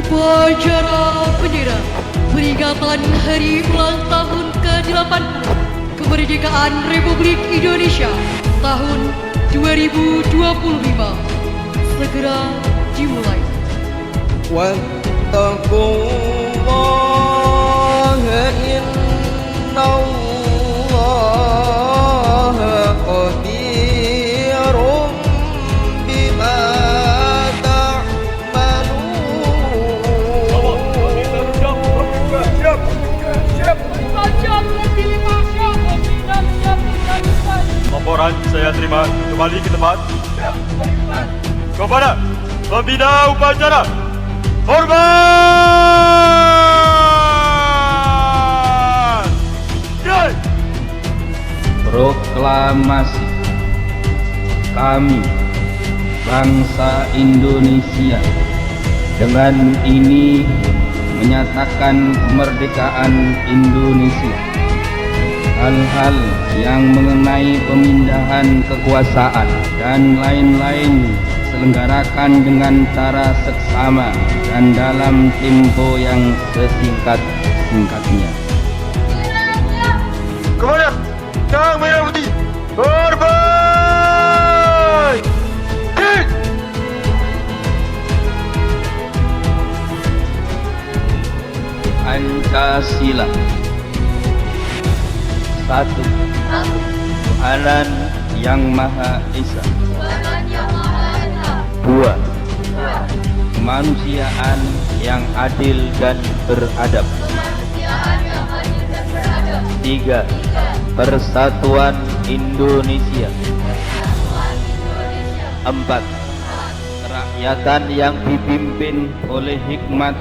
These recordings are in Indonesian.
Upacara bendera peringatan Hari Ulang Tahun ke-80 Kemerdekaan Republik Indonesia tahun 2025 segera dimulai. Wattaqullaha innallaha qadirun bima Laporan saya terima, kembali ke tempat. Kepada pembina upacara, hormat! Proklamasi kami, bangsa Indonesia, dengan ini menyatakan kemerdekaan Indonesia. Hal-hal yang mengenai pemindahan kekuasaan dan lain-lain selenggarakan dengan cara seksama dan dalam tempo yang sesingkat-singkatnya. Kepada Sang Merah Putih, berbalik! Pancasila. 1. Tuhanan Yang Maha Esa. 2. Kemanusiaan yang adil dan beradab. 3. Persatuan Indonesia. 4. Kerakyatan yang dipimpin oleh hikmat,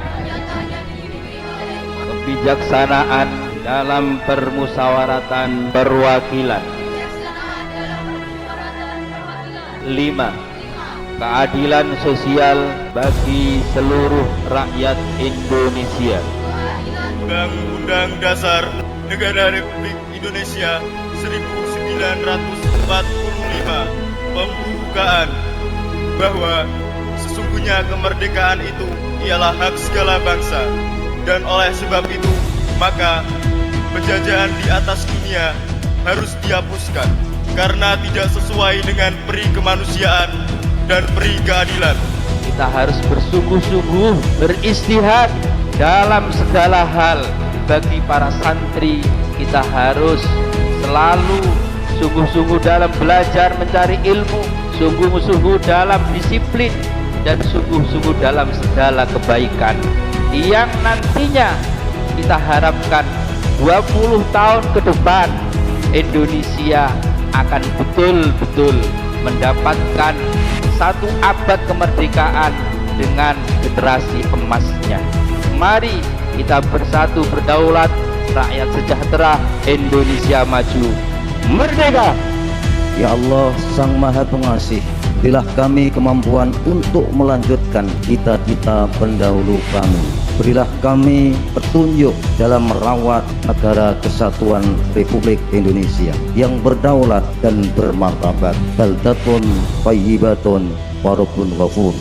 kebijaksanaan dalam permusyawaratan perwakilan. 5. Keadilan sosial bagi seluruh rakyat Indonesia. Undang-Undang Dasar Negara Republik Indonesia 1945 pembukaan bahwa sesungguhnya kemerdekaan itu ialah hak segala bangsa, dan oleh sebab itu maka penjajahan di atas dunia harus dihapuskan karena tidak sesuai dengan peri kemanusiaan dan peri keadilan. Kita harus bersungguh-sungguh beristihad dalam segala hal. Bagi para santri, kita harus selalu sungguh-sungguh dalam belajar mencari ilmu, sungguh-sungguh dalam disiplin, dan sungguh-sungguh dalam segala kebaikan yang nantinya kita harapkan 20 tahun ke depan Indonesia akan betul-betul mendapatkan satu abad kemerdekaan dengan generasi emasnya. Mari kita bersatu berdaulat, rakyat sejahtera, Indonesia maju, merdeka. Ya Allah Sang Maha Pengasih, berilah kami kemampuan untuk melanjutkan cita-cita pendahulu kami. Berilah kami petunjuk dalam merawat negara kesatuan Republik Indonesia yang berdaulat dan bermartabat. Baldatun thayyibatun wa rabbun ghafur.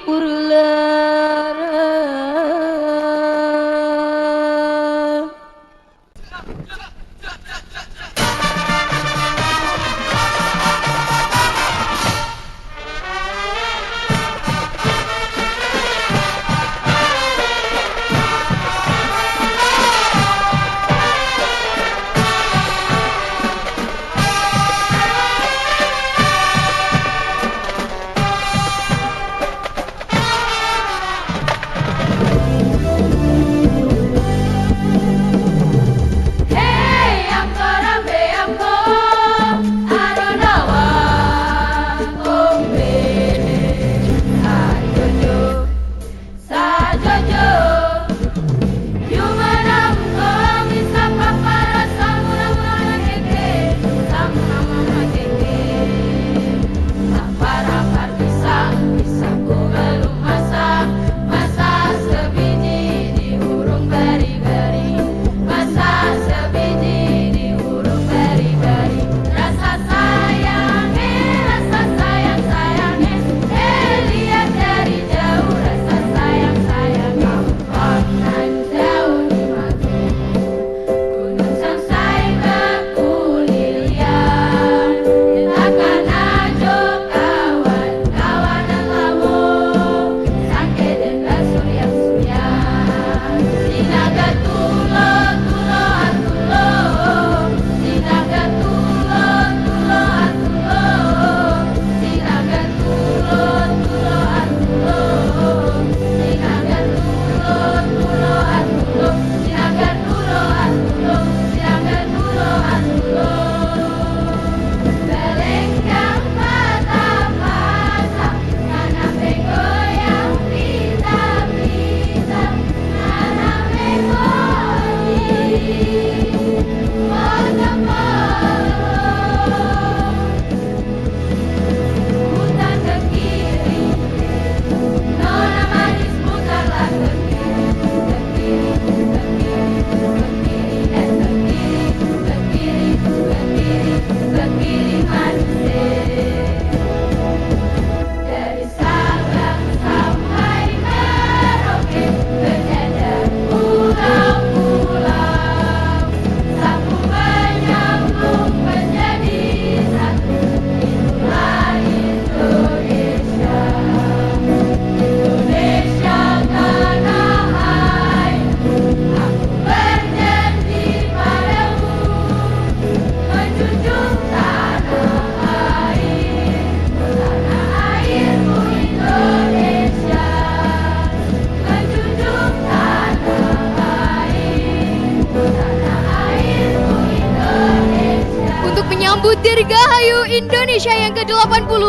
Pelipurlah Indonesia yang ke-80.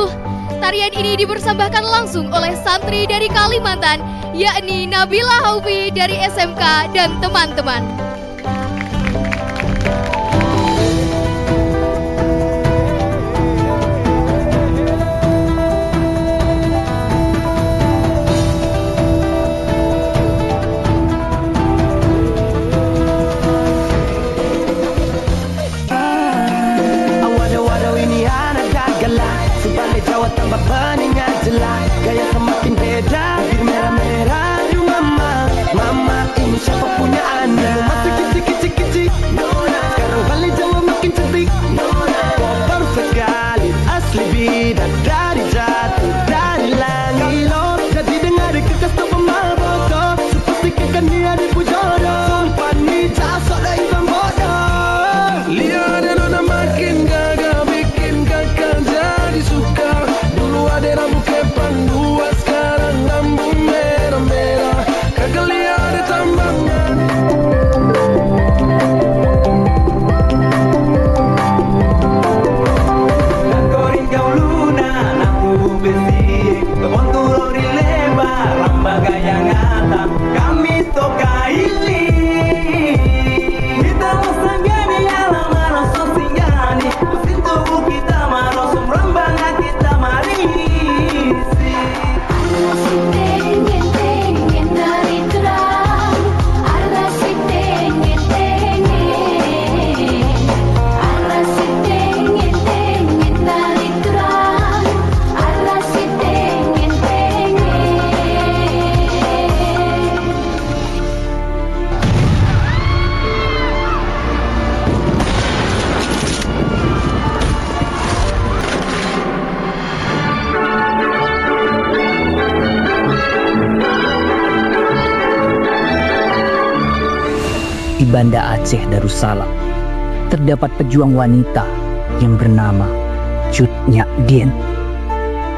Tarian ini dipersembahkan langsung oleh santri dari Kalimantan, yakni Nabila Haufi dari SMK dan teman-teman. Waduh ini anak gagala, sebalik Jawa tambah peningan jelas. Gaya semakin beda, bir merah-merah. Aduh mama ini siapa punya anak? Masih kecil-kecil, sekarang balik Jawa makin cantik. Koper sekali, asli bidan dari jatuh dari langit. Kalau jadi dengar kekas tak pemaboko, seperti kekan dia di pujodoh. Sumpah nih jasok dah ibang bodoh. Lihat nona makin gagal, bikin kakak jadi suka. Dulu ada rambut kepang dua, sekarang rambut merah-merah. Kagak lihat ada tambangan. Kakorin kau luna, aku besi. Kontur lebar, lambaga yang ngata. Kami toka ili. Kita usangani alam maros sosingani. Mesin tubuh kita maros merambanga kita marisi. Di Banda Aceh Darussalam terdapat pejuang wanita yang bernama Cut Nyak Dien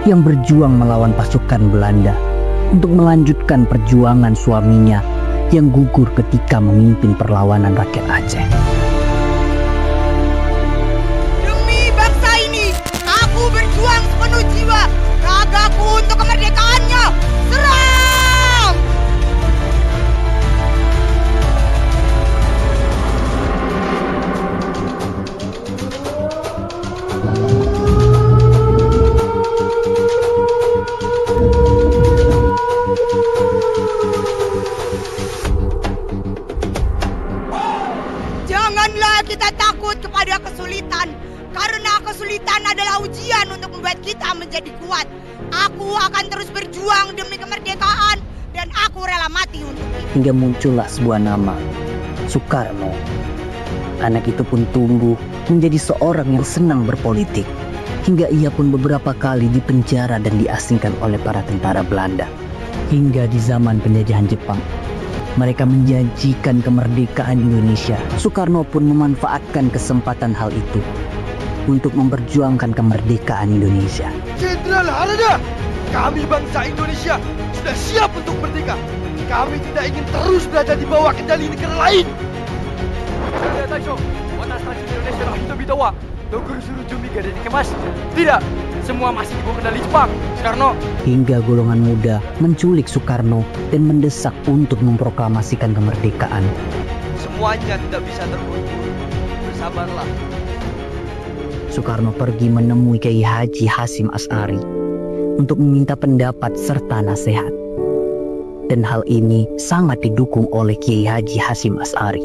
yang berjuang melawan pasukan Belanda untuk melanjutkan perjuangan suaminya yang gugur ketika memimpin perlawanan rakyat Aceh. Demi bangsa ini, aku berjuang sepenuh jiwa, ragaku untuk kemerdekaannya. Serang! Janganlah kita takut kepada kesulitan, karena kesulitan adalah ujian untuk membuat kita menjadi kuat. Aku akan terus berjuang demi kemerdekaan, dan aku rela mati untuk itu. Hingga muncullah sebuah nama, Soekarno. Anak itu pun tumbuh menjadi seorang yang senang berpolitik, hingga ia pun beberapa kali dipenjara dan diasingkan oleh para tentara Belanda. Hingga di zaman penjajahan Jepang, mereka menjanjikan kemerdekaan Indonesia. Soekarno pun memanfaatkan kesempatan hal itu untuk memperjuangkan kemerdekaan Indonesia. Jenderal Halada, kami bangsa Indonesia sudah siap untuk merdeka. Kami tidak ingin terus berada di bawah kendali negara lain. Tidak, semua masih di bawah kendali Jepang. Soekarno. Hingga golongan muda menculik Soekarno dan mendesak untuk memproklamasikan kemerdekaan. Semuanya tidak bisa terburu-buru. Bersabarlah. Soekarno pergi menemui Kiai Haji Hasyim Asy'ari untuk meminta pendapat serta nasihat. Dan hal ini sangat didukung oleh Kiai Haji Hasyim Asy'ari.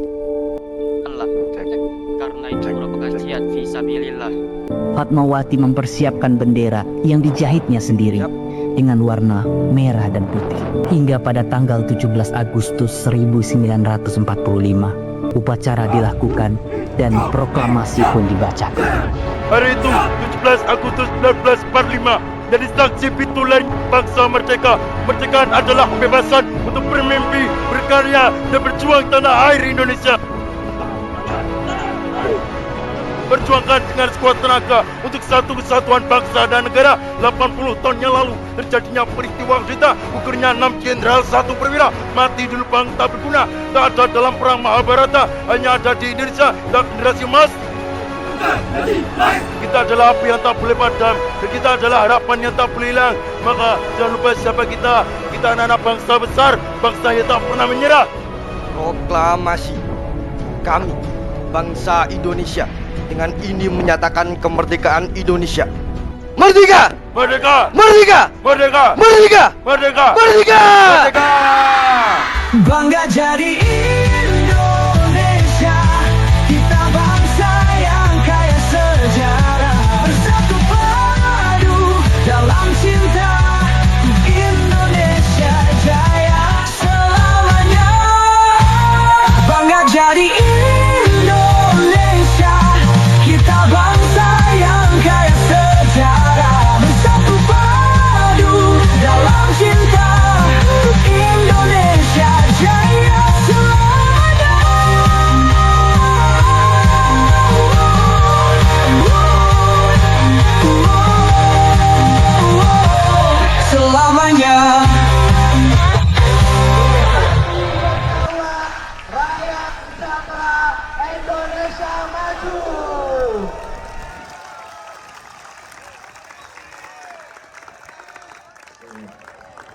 Karena itu merupakan jihad fisabilillah. Fatmawati mempersiapkan bendera yang dijahitnya sendiri dengan warna merah dan putih. Hingga pada tanggal 17 Agustus 1945, upacara dilakukan dan proklamasi pun dibacakan. Hari itu 17 Agustus 1945 jadi saksi pintu lain bangsa merdeka. Kemerdekaan adalah kebebasan untuk bermimpi, berkarya dan berjuang tanah air Indonesia. Perjuangkan dengan sekuat tenaga untuk satu kesatuan bangsa dan negara. 80 tahun yang lalu terjadinya peristiwa kita, gugurnya 6 jenderal 1 perwira, mati di lubang tak berguna, tak ada dalam perang Mahabharata, hanya ada di Indonesia dan generasi emas. Kita adalah api yang tak boleh padam dan kita adalah harapan yang tak boleh hilang. Maka jangan lupa siapa kita. Kita anak-anak bangsa besar, bangsa yang tak pernah menyerah. Proklamasi. Kami, bangsa Indonesia, dengan ini menyatakan kemerdekaan Indonesia. Merdeka! Merdeka! Merdeka! Merdeka! Merdeka! Merdeka! Merdeka! Merdeka! Bangga jadi